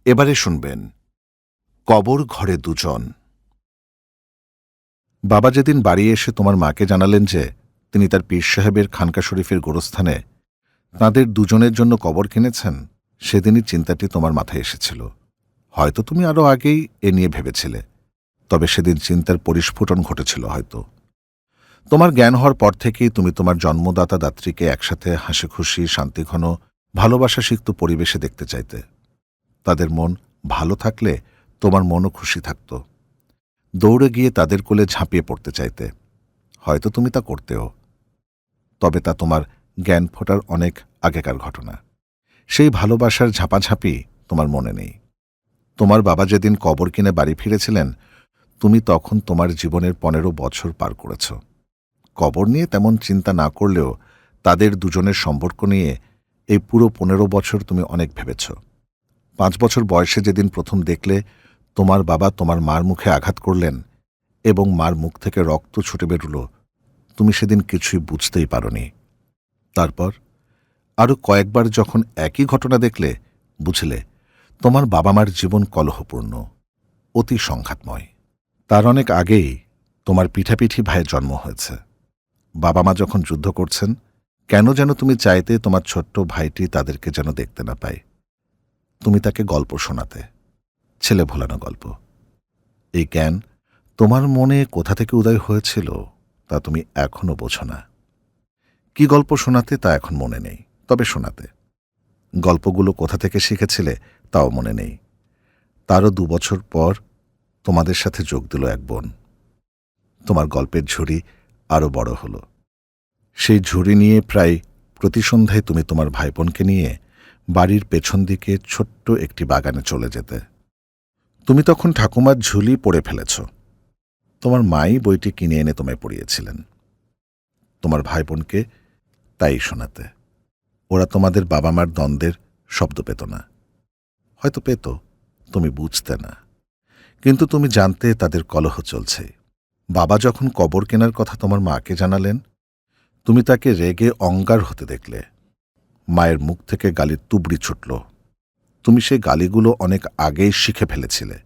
এবারে শুনবেন কবর ঘরে দুজন। বাবা যেদিন বাড়ি এসে তোমার মাকে জানালেন যে তিনি তার পীর সাহেবের খানকা শরীফের গোরস্থানে তাঁদের দুজনের জন্য কবর কিনেছেন, সেদিনই চিন্তাটি তোমার মাথায় এসেছিল। হয়তো তুমি আরও আগেই এ নিয়ে ভেবেছিলে, তবে সেদিন চিন্তার পরিস্ফুটন ঘটেছিল হয়তো। তোমার জ্ঞান হওয়ার পর থেকেই তুমি তোমার জন্মদাতা দাত্রীকে একসাথে হাসিখুশি, শান্তিঘন, ভালোবাসা সিক্ত পরিবেশে দেখতে চাইতে। তাদের মন ভালো থাকলে তোমার মনও খুশি থাকত। দৌড়ে গিয়ে তাদের কোলে ঝাঁপিয়ে পড়তে চাইতে। হয়তো তুমি তা করতেও, তবে তা তোমার জ্ঞান ফোটার অনেক আগেকার ঘটনা। সেই ভালোবাসার ঝাঁপাঝাঁপি তোমার মনে নেই। তোমার বাবা যেদিন কবর কিনে বাড়ি ফিরেছিলেন, তুমি তখন তোমার জীবনের 15 বছর পার করেছ। কবর নিয়ে তেমন চিন্তা না করলেও তাদের দুজনের সম্পর্ক নিয়ে এই পুরো 15 বছর তুমি অনেক ভেবেছ। 5 বছর বয়সে যেদিন প্রথম দেখলে তোমার বাবা তোমার মার মুখে আঘাত করলেন এবং মার মুখ থেকে রক্ত ছুটে বেরুল, তুমি সেদিন কিছুই বুঝতেই পারোনি। তারপর আরও কয়েকবার যখন একই ঘটনা দেখলে, বুঝলে তোমার বাবা মার জীবন কলহপূর্ণ, অতি সংঘাতময়। তার অনেক আগেই তোমার পিঠাপিঠি ভাইয়ের জন্ম হয়েছে। বাবা মা যখন যুদ্ধ করছেন, কেন যেন তুমি চাইতে তোমার ছোট্ট ভাইটি তাদেরকে যেন দেখতে না পায়। তুমি তাকে গল্প শোনাতে, ছেলে ভোলানো গল্প। এই জ্ঞান তোমার মনে কোথা থেকে উদয় হয়েছিল তা তুমি এখনও বোঝো না। কি গল্প শোনাতে তা এখন মনে নেই, তবে শোনাতে। গল্পগুলো কোথা থেকে শিখেছিলে তাও মনে নেই। তারও 2 বছর পর তোমাদের সাথে যোগ দিল এক বোন। তোমার গল্পের ঝুড়ি আরও বড় হল। সেই ঝুড়ি নিয়ে প্রায় প্রতি সন্ধ্যায় তুমি তোমার ভাই বোনকে নিয়ে বাড়ির পেছন দিকে ছোট্ট একটি বাগানে চলে যেতে। তুমি তখন ঠাকুমার ঝুলি পড়ে ফেলেছ। তোমার মাই বইটি কিনে এনে তোমায় পড়িয়েছিলেন। তোমার ভাই বোনকে তাই শোনাতে। ওরা তোমাদের বাবা মার দ্বন্দ্বের শব্দ পেত না, হয়তো পেত, তুমি বুঝতে না। কিন্তু তুমি জানতে তাদের কলহ চলছে। বাবা যখন কবর কেনার কথা তোমার মাকে জানালেন, তুমি তাকে রেগে অঙ্গার হতে দেখলে। মায়ের মুখ থেকে গালির তুবড়ি ছুটল। তুমি সেই গালিগুলো অনেক আগেই শিখে ফেলেছিলে।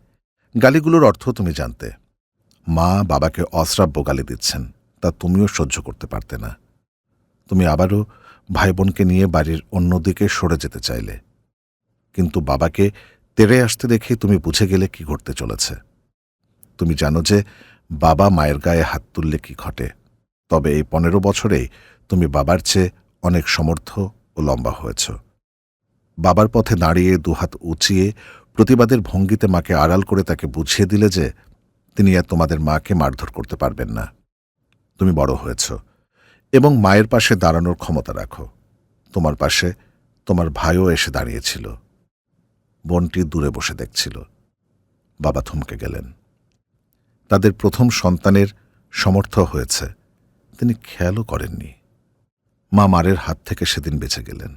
গালিগুলোর অর্থ তুমি জানতে। মা বাবাকে অশ্রাব্য গালি দিচ্ছেন, তা তুমিও সহ্য করতে পারতে না। তুমি আবারও ভাই বোনকে নিয়ে বাড়ির অন্যদিকে সরে যেতে চাইলে, কিন্তু বাবাকে তেড়ে আসতে দেখে তুমি বুঝে গেলে কি ঘটতে চলেছে। তুমি জানো যে বাবা মায়ের গায়ে হাত তুললে কি ঘটে, তবে এই 15 বছরেই তুমি বাবার চেয়ে অনেক সমর্থ ও লম্বা হয়েছ। বাবার পথে দাঁড়িয়ে দুহাত উঁচিয়ে প্রতিবাদের ভঙ্গিতে মাকে আড়াল করে তাকে বুঝিয়ে দিলে যে তিনি আর তোমাদের মাকে মারধর করতে পারবেন না। তুমি বড় হয়েছ এবং মায়ের পাশে দাঁড়ানোর ক্ষমতা রাখো। তোমার পাশে তোমার ভাইও এসে দাঁড়িয়েছিল। বোনটি দূরে বসে দেখছিল। বাবা থমকে গেলেন। তাদের প্রথম সন্তানের সমর্থ হয়েছে তিনি খেয়ালও করেননি। মা মারের হাত থেকে সেদিন বেঁচে গেলেন।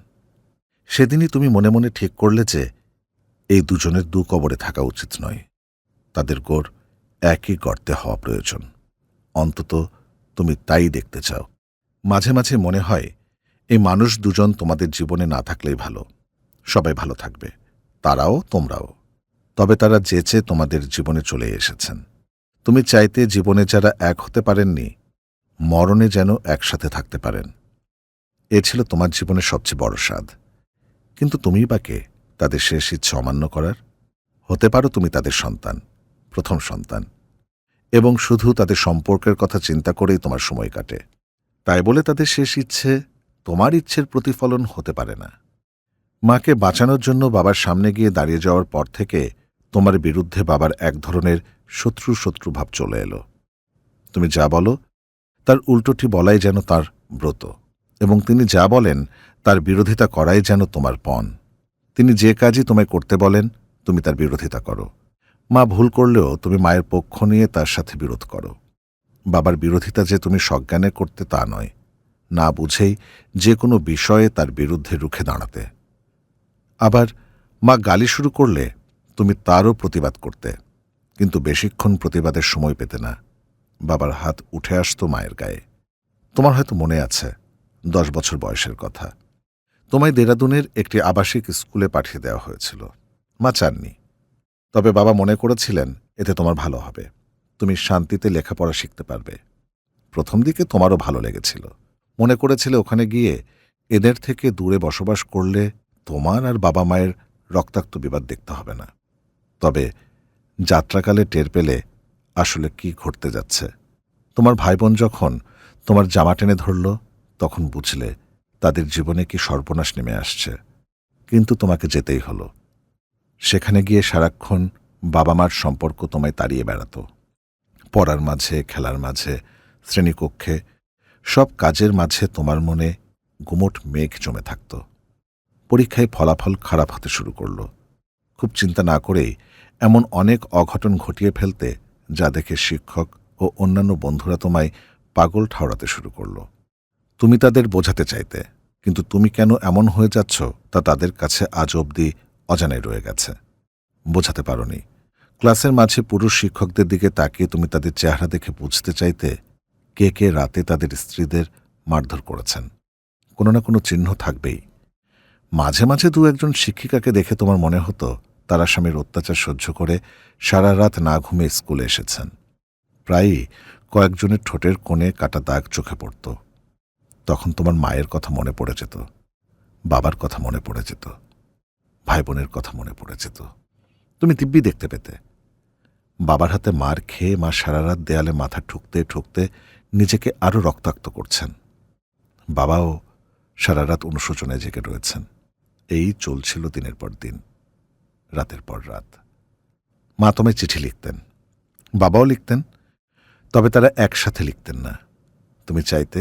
সেদিনই তুমি মনে মনে ঠিক করলে যে এই দুজনের 2 কবরে থাকা উচিত নয়। তাদের গোর একই গর্তে হওয়া প্রয়োজন। অন্তত তুমি তাই দেখতে চাও। মাঝে মাঝে মনে হয় এই মানুষ দুজন তোমাদের জীবনে না থাকলেই ভালো। সবাই ভালো থাকবে, তারাও তোমরাও। তবে তারা যেচে তোমাদের জীবনে চলে এসেছেন। তুমি চাইতে জীবনে যারা এক হতে পারেননি, মরণে যেন একসাথে থাকতে পারেন। এ ছিল তোমার জীবনের সবচেয়ে বড় স্বাদ। কিন্তু তুমিই বা কে তাদের শেষ ইচ্ছে অমান্য করার? হতে পারো তুমি তাদের সন্তান, প্রথম সন্তান, এবং শুধু তাদের সম্পর্কের কথা চিন্তা করেই তোমার সময় কাটে। তাই বলে তাদের শেষ ইচ্ছে তোমার ইচ্ছের প্রতিফলন হতে পারে না। মাকে বাঁচানোর জন্য বাবার সামনে গিয়ে দাঁড়িয়ে যাওয়ার পর থেকে তোমার বিরুদ্ধে বাবার এক ধরনের শত্রু ভাব চলে এলো। তুমি যা বলো তার উল্টোটি বলাই যেন তার ব্রত, এবং তিনি যা বলেন তার বিরোধিতা করাই যেন তোমার পণ। তিনি যে কাজই তোমায় করতে বলেন তুমি তার বিরোধিতা করো। মা ভুল করলেও তুমি মায়ের পক্ষ নিয়ে তার সাথে বিরোধ করো। বাবার বিরোধিতা যে তুমি সজ্ঞানে করতে তা নয়, না বুঝেই যে কোনো বিষয়ে তার বিরুদ্ধে রুখে দাঁড়াতে। আবার মা গালি শুরু করলে তুমি তারও প্রতিবাদ করতে, কিন্তু বেশিক্ষণ প্রতিবাদের সময় পেতে না। বাবার হাত উঠে আসত মায়ের গায়ে। তোমার হয়তো মনে আছে 10 বছর বয়সের কথা। তোমায় দেরাদুনের একটি আবাসিক স্কুলে পাঠিয়ে দেওয়া হয়েছিল। মা চাননি, তবে বাবা মনে করেছিলেন এতে তোমার ভালো হবে, তুমি শান্তিতে লেখাপড়া শিখতে পারবে। প্রথম দিকে তোমারও ভালো লেগেছিল, মনে করেছিলে ওখানে গিয়ে এদের থেকে দূরে বসবাস করলে তোমার আর বাবা মায়ের রক্তাক্ত বিবাদ দেখতে হবে না। তবে যাত্রাকালে টের পেলে আসলে কি ঘটতে যাচ্ছে। তোমার ভাইবোন যখন তোমার জামা টেনে ধরল, তখন বুঝলে তাদের জীবনে কি সর্বনাশ নেমে আসছে। কিন্তু তোমাকে যেতেই হলো। সেখানে গিয়ে সারাক্ষণ বাবা মার সম্পর্ক তোমায় তাড়িয়ে বেড়াত। পড়ার মাঝে, খেলার মাঝে, শ্রেণীকক্ষে, সব কাজের মাঝে তোমার মনে গুমোট মেঘ জমে থাকত। পরীক্ষায় ফলাফল খারাপ হতে শুরু করল। খুব চিন্তা না করেই এমন অনেক অঘটন ঘটিয়ে ফেলতে, যা দেখে শিক্ষক ও অন্যান্য বন্ধুরা তোমায় পাগল ঠাওরাতে শুরু করল। তুমি তাদের বোঝাতে চাইতে, কিন্তু তুমি কেন এমন হয়ে যাচ্ছ তা তাদের কাছে আজ অবধি অজানায় রয়ে গেছে। বোঝাতে পারোনি। ক্লাসের মাঝে পুরুষ শিক্ষকদের দিকে তাকিয়ে তুমি তাদের চেহারা দেখে বুঝতে চাইতে কে কে রাতে তাদের স্ত্রীদের মারধর করেছেন। কোনো না কোনো চিহ্ন থাকবেই। মাঝে মাঝে দু একজন শিক্ষিকাকে দেখে তোমার মনে হতো তারা স্বামীর অত্যাচার সহ্য করে সারা রাত না ঘুমিয়ে স্কুলে এসেছেন। প্রায়ই কয়েকজনের ঠোঁটের কোণে কাটা দাগ চোখে পড়ত। তখন তোমার মায়ের কথা মনে পড়ে যেত, বাবার কথা মনে পড়ে যেত, ভাই বোনের কথা মনে পড়ে যেত। তুমি দিব্যি দেখতে পেতে বাবার হাতে মার খেয়ে মা সারা রাত দেয়ালে মাথা ঠুকতে ঠুকতে নিজেকে আরও রক্তাক্ত করছেন। বাবাও সারা রাত অনুশোচনায় জেগে রয়েছেন। এই চলছিল দিনের পর দিন, রাতের পর রাত। মা তোমায় চিঠি লিখতেন, বাবাও লিখতেন, তবে তারা একসাথে লিখতেন না। তুমি চাইতে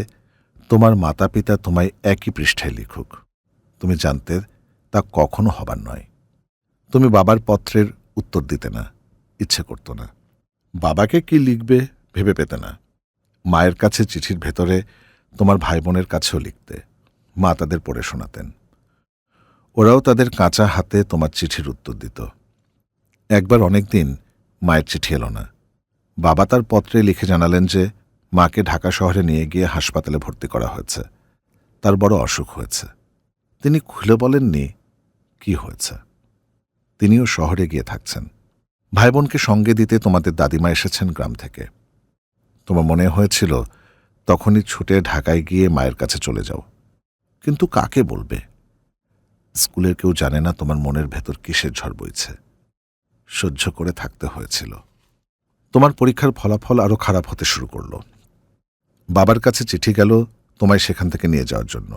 তোমার মাতা পিতা তোমায় একই পৃষ্ঠায় লিখুক। তুমি জানতে তা কখনো হবার নয়। তুমি বাবার পত্রের উত্তর দিতে না, ইচ্ছে করত না। বাবাকে কি লিখবে ভেবে পেতে না। মায়ের কাছে চিঠির ভেতরে তোমার ভাই বোনের কাছেও লিখতে। মা তাদের পড়ে শোনাতেন। ওরাও তাদের কাঁচা হাতে তোমার চিঠির উত্তর দিত। একবার অনেকদিন মায়ের চিঠি এলো না। বাবা তার পত্রে লিখে জানালেন যে মাকে ঢাকা শহরে নিয়ে গিয়ে হাসপাতালে ভর্তি করা হয়েছে। তার বড় অসুখ হয়েছে। তিনি খুলে বলেননি কি হয়েছে। তিনিও শহরে গিয়ে থাকছেন। ভাই বোনকে সঙ্গে দিতে তোমাদের দাদিমা এসেছেন গ্রাম থেকে। তোমার মনে হয়েছিল তখনই ছুটে ঢাকায় গিয়ে মায়ের কাছে চলে যাও, কিন্তু কাকে বলবে? স্কুলের কেউ জানে না তোমার মনের ভেতর কিসের ঝড় বইছে। সহ্য করে থাকতে হয়েছিল। তোমার পরীক্ষার ফলাফল আরও খারাপ হতে শুরু করল। বাবার কাছে চিঠি গেল তোমায় সেখান থেকে নিয়ে যাওয়ার জন্য।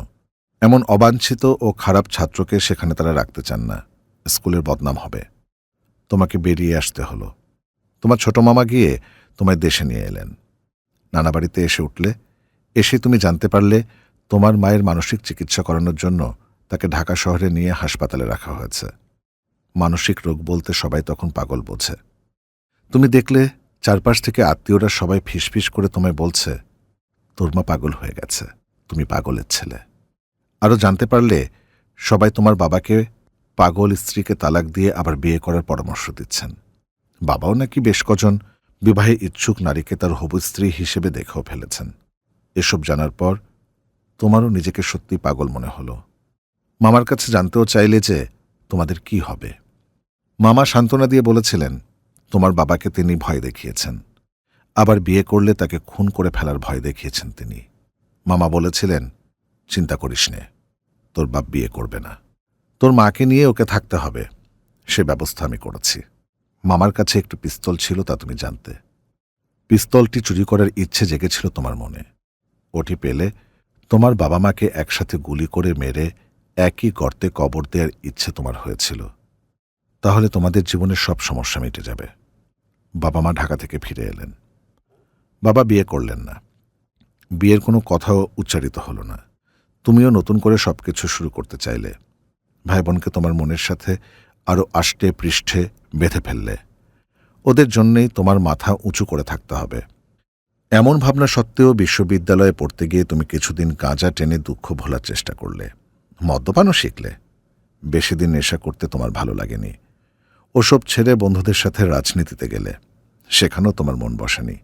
এমন অবাঞ্ছিত ও খারাপ ছাত্রকে সেখানে তারা রাখতে চান না, স্কুলের বদনাম হবে। তোমাকে বেরিয়ে আসতে হলো। তোমার ছোট মামা গিয়ে তোমায় দেশে নিয়ে এলেন। নানা বাড়িতে এসে উঠলে, এসে তুমি জানতে পারলে তোমার মায়ের মানসিক চিকিৎসা করানোর জন্য তাকে ঢাকা শহরে নিয়ে হাসপাতালে রাখা হয়েছে। মানসিক রোগ বলতে সবাই তখন পাগল বোঝে। তুমি দেখলে চারপাশ থেকে আত্মীয়রা সবাই ফিসফিস করে তোমায় বলছে তোর মা পাগল হয়ে গেছে, তুমি পাগলের ছেলে। আরও জানতে পারলে সবাই তোমার বাবাকে পাগল স্ত্রীকে তালাক দিয়ে আবার বিয়ে করার পরামর্শ দিচ্ছেন। বাবাও নাকি বেশ কজন বিবাহে ইচ্ছুক নারীকে তার হবু স্ত্রী হিসেবে দেখেও ফেলেছেন। এসব জানার পর তোমারও নিজেকে সত্যি পাগল মনে হলো। মামার কাছে জানতেও চাইলে যে তোমাদের কি হবে। মামা সান্ত্বনা দিয়ে বলেছিলেন তোমার বাবাকে তিনি ভয় দেখিয়েছেন, আবার বিয়ে করলে তাকে খুন করে ফেলার ভয় দেখিয়েছেন তিনি। মামা বলেছিলেন চিন্তা করিস নে, তোর বাপ বিয়ে করবে না, তোর মাকে নিয়ে ওকে থাকতে হবে। সে ব্যবস্থা আমি করেছি। মামার কাছে একটু পিস্তল ছিল, তা তুমি জানতে। পিস্তলটি চুরি করার ইচ্ছে জেগেছিল তোমার মনে। ওটি পেলে তোমার বাবা মাকে একসাথে গুলি করে মেরে একই গর্তে কবর দেওয়ার ইচ্ছে তোমার হয়েছিল। তাহলে তোমাদের জীবনের সব সমস্যা মিটে যাবে। বাবা মা ঢাকা থেকে ফিরে এলেন। বাবা বিয়ে করলেন না। বিয়ের কোনো কথাও উচ্চারিত হলো না। তুমিও নতুন করে সবকিছু শুরু করতে চাইলে। ভাই বোনকে তোমার মনের সাথে আরও আষ্টে পৃষ্ঠে বেঁধে ফেললে। ওদের জন্যেই তোমার মাথা উঁচু করে থাকতে হবে। এমন ভাবনা সত্ত্বেও বিশ্ববিদ্যালয়ে পড়তে গিয়ে তুমি কিছুদিন গাঁজা টেনে দুঃখ ভোলার চেষ্টা করলে। মদ্যপানও শিখলে। বেশি দিন নেশা করতে তোমার ভালো লাগেনি। ওসব ছেড়ে বন্ধুদের সাথে রাজনীতিতে গেলে। সেখানেও তোমার মন বসেনি।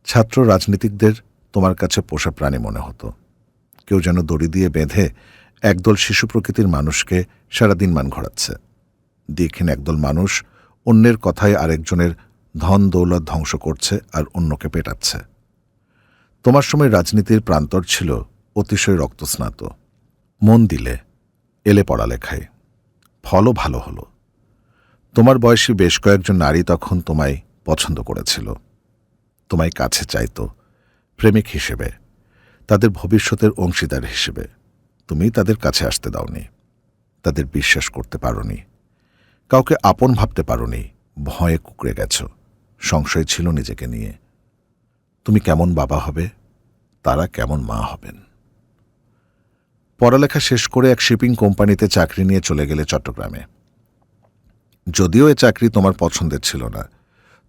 ছাত্র রাজনীতিকদের তোমার কাছে পোষা প্রাণী মনে হতো। কেউ যেন দড়ি দিয়ে বেঁধে একদল শিশু প্রকৃতির মানুষকে সারাদিন মান ঘোরাচ্ছে। দেখেন একদল মানুষ অন্যের কথায় আরেকজনের ধন দৌলত ধ্বংস করছে আর অন্যকে পেটাচ্ছে। তোমার সময় রাজনীতির প্রান্তর ছিল অতিশয় রক্তস্নাত। মন দিলে, এলে পড়ালেখায়, ফলও ভালো হলো। তোমার বয়সী বেশ কয়েকজন নারী তখন তোমায় পছন্দ করেছিল, তোমায় কাছে চাইত, প্রেমিক হিসেবে, তাদের ভবিষ্যতের অংশীদার হিসেবে। তুমি তাদের কাছে আসতে দাওনি, তাদের বিশ্বাস করতে পারোনি, কাউকে আপন ভাবতে পারোনি, ভয়ে কুঁকড়ে গেছ, সংশয় ছিল নিজেকে নিয়ে। তুমি কেমন বাবা হবে, তারা কেমন মা হবেন। পড়ালেখা শেষ করে এক শিপিং কোম্পানিতে চাকরি নিয়ে চলে গেলে চট্টগ্রামে। যদিও এ চাকরি তোমার পছন্দের ছিল না,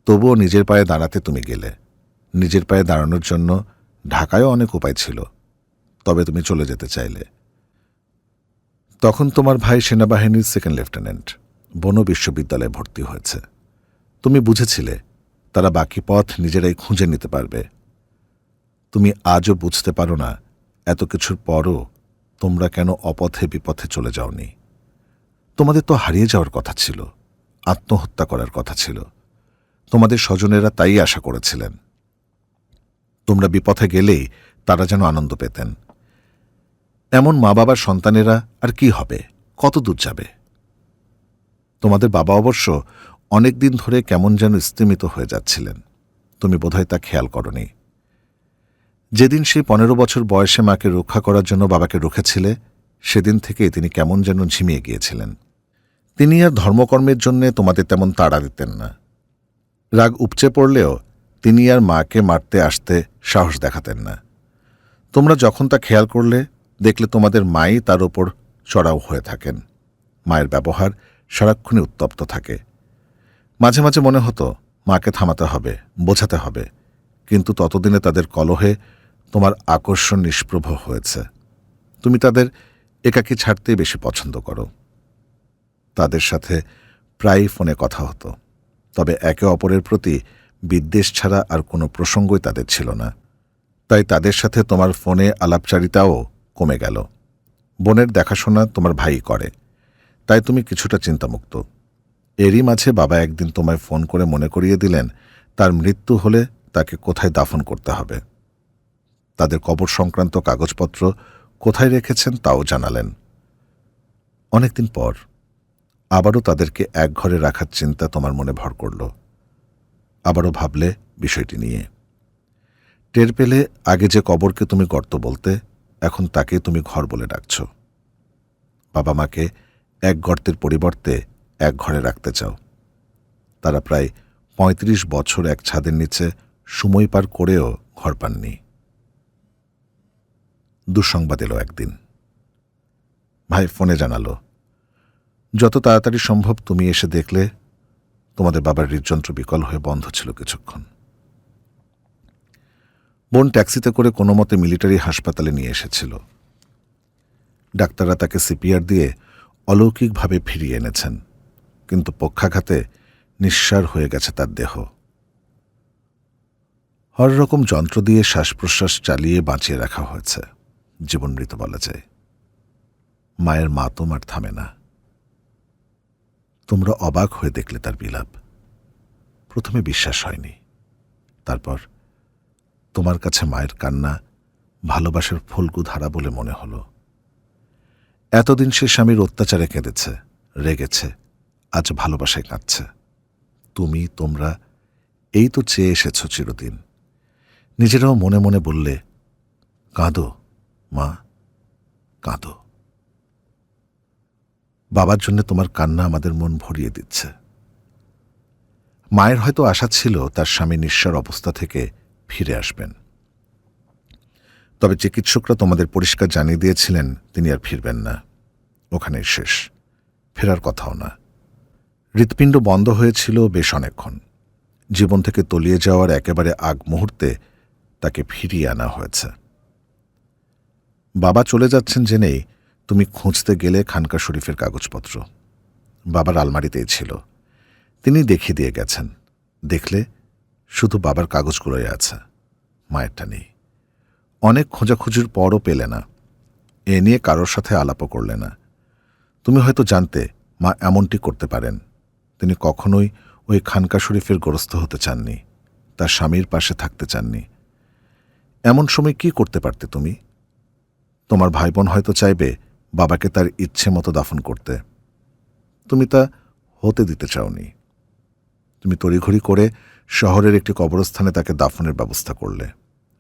তবুও নিজের পায়ে দাঁড়াতে তুমি গেলে। নিজের পায়ে দাঁড়ানোর জন্য ঢাকায়ও অনেক উপায় ছিল, তবে তুমি চলে যেতে চাইলে। তখন তোমার ভাই সেনাবাহিনীর সেকেন্ড লেফটেন্যান্ট, বন বিশ্ববিদ্যালয়ে ভর্তি হয়েছে। তুমি বুঝেছিলে তারা বাকি পথ নিজেরাই খুঁজে নিতে পারবে। তুমি আজও বুঝতে পারো না এত কিছুর পরও তোমরা কেন অপথে বিপথে চলে যাওনি। তোমাদের তো হারিয়ে যাওয়ার কথা ছিল, আত্মহত্যা করার কথা ছিল। তোমাদের স্বজনেরা তাই আশা করেছিলেন তোমরা বিপথে গেলেই তারা যেন আনন্দ পেতেন। এমন মা বাবার সন্তানেরা আর কি হবে, কত দূর যাবে। তোমাদের বাবা অবশ্য অনেক দিন ধরে কেমন যেন স্তিমিত হয়ে যাচ্ছিলেন, তুমি বোধহয় তা খেয়াল করনি। যেদিন সেই 15 বছর বয়সে মাকে রক্ষা করার জন্য বাবাকে রুখেছিলে, সেদিন থেকেই তিনি কেমন যেন ঝিমিয়ে গিয়েছিলেন। তিনি আর ধর্মকর্মের জন্যে তোমাদের তেমন তাড়া দিতেন না। রাগ উপচে পড়লেও তিনি আর মাকে মারতে আসতে সাহস দেখাতেন না। তোমরা যখন তা খেয়াল করলে, দেখলে তোমাদের মাই তার ওপর চড়াও হয়ে থাকেন। মায়ের ব্যবহার সারাক্ষণই উত্তপ্ত থাকে। মাঝে মাঝে মনে হতো মাকে থামাতে হবে, বোঝাতে হবে, কিন্তু ততদিনে তাদের কলহে তোমার আকর্ষণ নিষ্প্রভ হয়েছে। তুমি তাদের একাকী ছাড়তেই বেশি পছন্দ করো। তাদের সাথে প্রায়ই ফোনে কথা হতো, তবে একে অপরের প্রতি বিদ্বেষ ছাড়া আর কোনো প্রসঙ্গই তাদের ছিল না। তাই তাদের সাথে তোমার ফোনে আলাপচারিতাও কমে গেল। বোনের দেখাশোনা তোমার ভাই করে, তাই তুমি কিছুটা চিন্তামুক্ত। এরই মাঝে বাবা একদিন তোমায় ফোন করে মনে করিয়ে দিলেন তার মৃত্যু হলে তাকে কোথায় দাফন করতে হবে। তাদের কবর সংক্রান্ত কাগজপত্র কোথায় রেখেছেন তাও জানালেন। অনেকদিন পর আবারও তাদেরকে এক ঘরে রাখার চিন্তা তোমার মনে ভর করল। আবারও ভাবলে বিষয়টি নিয়ে। টের পেলে আগে যে কবরকে তুমি গর্ত বলতে, এখন তাকে তুমি ঘর বলে ডাকছ। বাবা মাকে এক গর্তের পরিবর্তে এক ঘরে রাখতে চাও। তারা প্রায় 35 বছর এক ছাদের নিচে সময় পার করেও ঘর পাননি। দুঃসংবাদ এলো একদিন। ভাই ফোনে জানালো, যত তাড়াতাড়ি সম্ভব তুমি এসে দেখলে তোমাদের বাবার হৃদযন্ত্র বিকল হয়ে বন্ধ ছিল কিছুক্ষণ। বোন ট্যাক্সিতে করে কোনো মতে মিলিটারি হাসপাতালে নিয়ে এসেছিল। ডাক্তাররা তাকে সিপিআর দিয়ে অলৌকিকভাবে ফিরিয়ে এনেছেন, কিন্তু পক্ষাঘাতে নিঃসার হয়ে গেছে তার দেহ। হর রকম যন্ত্র দিয়ে শ্বাস প্রশ্বাস চালিয়ে বাঁচিয়ে রাখা হয়েছে, জীবন মৃত বলা যায়। মায়ের মাতম আর থামে না। তোমরা অবাক হয়ে দেখলে তার বিলাপ। প্রথমে বিশ্বাস হয়নি, তারপর তোমার কাছে মায়ের কান্না ভালোবাসার ফল্গু ধারা বলে মনে হল। এতদিন সে স্বামীর অত্যাচারে কেঁদেছে, রেগেছে, আজ ভালোবাসায় কাঁদছে। তুমি, তোমরা এই তো চেয়ে এসেছ চিরদিন। নিজেরাও মনে মনে বললে, কাঁদো মা, কাঁদো। বাবার জন্য তোমার কান্না আমাদের মন ভরিয়ে দিচ্ছে। মায়ের হয়তো আশা ছিল তার স্বামী নিঃস্বার অবস্থা থেকে ফিরে আসবেন, তবে চিকিৎসকরা তোমাদের পরিষ্কার জানিয়ে দিয়েছিলেন তিনি আর ফিরবেন না, ওখানেই শেষ, ফেরার কথাও না। হৃৎপিণ্ড বন্ধ হয়েছিল বেশ অনেকক্ষণ। জীবন থেকে তলিয়ে যাওয়ার একেবারে আগ মুহূর্তে তাকে ফিরিয়ে আনা হয়েছে। বাবা চলে যাচ্ছেন জেনেই তুমি খুঁজতে গেলে খানকা শরীফের কাগজপত্র। বাবার আলমারিতেই ছিল, তিনি দেখিয়ে দিয়ে গেছেন। দেখলে শুধু বাবার কাগজগুলোই আছে, মায়েরটা নেই। অনেক খোঁজাখুঁজির পরও পেলে না। এ নিয়ে কারোর সাথে আলাপও করলে না। তুমি হয়তো জানতে মা এমনটি করতে পারেন। তিনি কখনোই ওই খানকা শরীফের গোরস্থ হতে চাননি, তার স্বামীর পাশে থাকতে চাননি। এমন সময় কি করতে পারতে তুমি? তোমার ভাই বোন হয়তো চাইবে বাবাকে তার ইচ্ছে মতো দাফন করতে, তুমি তা হতে দিতে চাওনি। তুমি তড়িঘড়ি করে শহরের একটি কবরস্থানে তাকে দাফনের ব্যবস্থা করলে।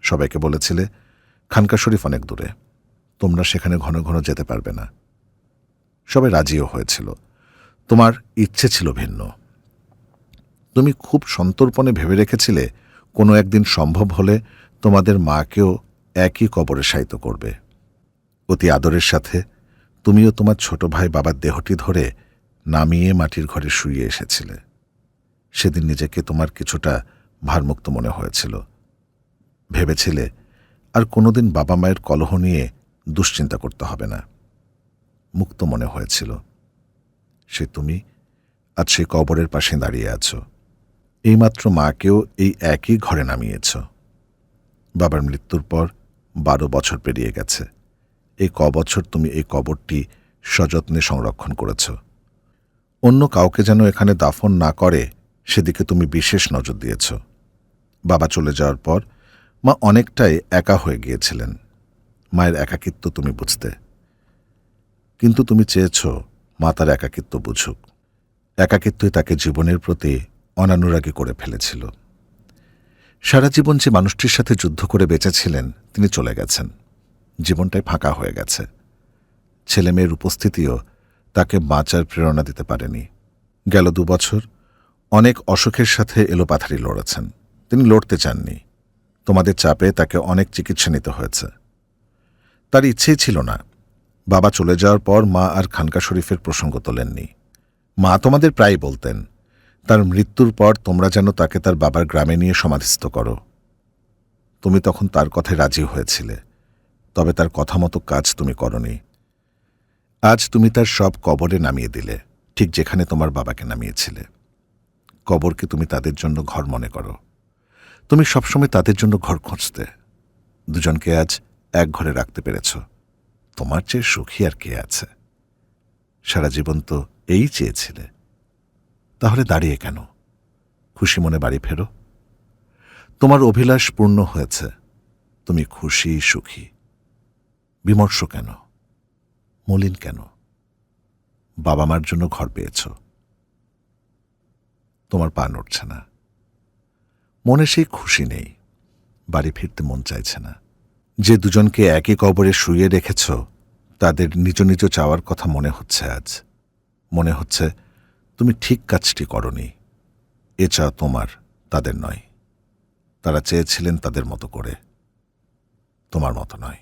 সবাইকে বলেছিলে খানকা শরীফ অনেক দূরে, তোমরা সেখানে ঘন ঘন যেতে পারবে না। সবাই রাজিও হয়েছিল, তোমার ইচ্ছে ছিল ভিন্ন। তুমি খুব সন্তর্পণে ভেবে রেখেছিলে কোনো একদিন সম্ভব হলে তোমাদের মাকেও একই কবরে শায়িত করবে। অতি আদরের সাথে তুমিও তোমার ছোট ভাই বাবার দেহটি ধরে নামিয়ে মাটির ঘরে শুইয়ে এসেছিলে। সেদিন নিজেকে তোমার কিছুটা ভারমুক্ত মনে হয়েছিল। ভেবেছিলে আর কোনোদিন বাবা মায়ের কলহ নিয়ে দুশ্চিন্তা করতে হবে না। মুক্ত মনে হয়েছিল। সে তুমি আজ সেই কবরের পাশে দাঁড়িয়ে আছো। এইমাত্র মাকেও এই একই ঘরে নামিয়েছ। বাবার মৃত্যুর পর 12 বছর পেরিয়ে গেছে। এই বছর তুমি এই কবরটি সযত্নে সংরক্ষণ করেছ। অন্য কাউকে যেন এখানে দাফন না করে সেদিকে তুমি বিশেষ নজর দিয়েছ। বাবা চলে যাওয়ার পর মা অনেকটাই একা হয়ে গিয়েছিলেন। মায়ের একাকিত্ব তুমি বুঝতে, কিন্তু তুমি চেয়েছ মা তার একাকিত্ব বুঝুক। একাকিত্বই তাকে জীবনের প্রতি অনানুরাগী করে ফেলেছিল। সারা জীবন যে মানুষটির সাথে যুদ্ধ করে বেঁচেছিলেন তিনি চলে গেছেন। জীবনটাই ফাঁকা হয়ে গেছে। ছেলেমেয়ের উপস্থিতিও তাকে বাঁচার প্রেরণা দিতে পারেনি। গেল 2 বছর অনেক অসুখের সাথে এলোপাথারি লড়েছেন। তিনি লড়তে চাননি। তোমাদের চাপে তাকে অনেক চিকিৎসা নিতে হয়েছে। তার ইচ্ছেই ছিল না। বাবা চলে যাওয়ার পর মা আর খানকা শরীফের প্রসঙ্গ তোলেননি। মা তোমাদের প্রায় বলতেন তার মৃত্যুর পর তোমরা যেন তাকে তার বাবার গ্রামে নিয়ে সমাধিস্থ করো। তুমি তখন তার কথায় রাজি হয়েছিলে, তবে তার কথা মতো কাজ তুমি করনি। আজ তুমি তার সব কবরে নামিয়ে দিলে, ঠিক যেখানে তোমার বাবাকে নামিয়েছিলে। কবরকে তুমি তাদের জন্য ঘর মনে করো। তুমি সবসময় তাদের জন্য ঘর খুঁজতে। দুজনকে আজ এক ঘরে রাখতে পেরেছ। তোমার চেয়ে সুখী আর কে আছে? সারা জীবন তো এই চেয়েছিলে। তাহলে দাঁড়িয়ে কেন? খুশি মনে বাড়ি ফেরো। তোমার অভিলাষ পূর্ণ হয়েছে। তুমি খুশি, সুখী। বিমর্ষ কেন? মলিন কেন? বাবা মার জন্য ঘর পেয়েছ। তোমার পা নড়ছে না। মনে সেই খুশি নেই। বাড়ি ফিরতে মন চাইছে না। যে দুজনকে একই কবরে শুইয়ে রেখেছ তাদের নিজ নিজ চাওয়ার কথা মনে হচ্ছে আজ। মনে হচ্ছে তুমি ঠিক কাজটি করনি। এ চাওয়া তোমার, তাদের নয়। তারা চেয়েছিলেন তাদের মতো করে, তোমার মতো নয়।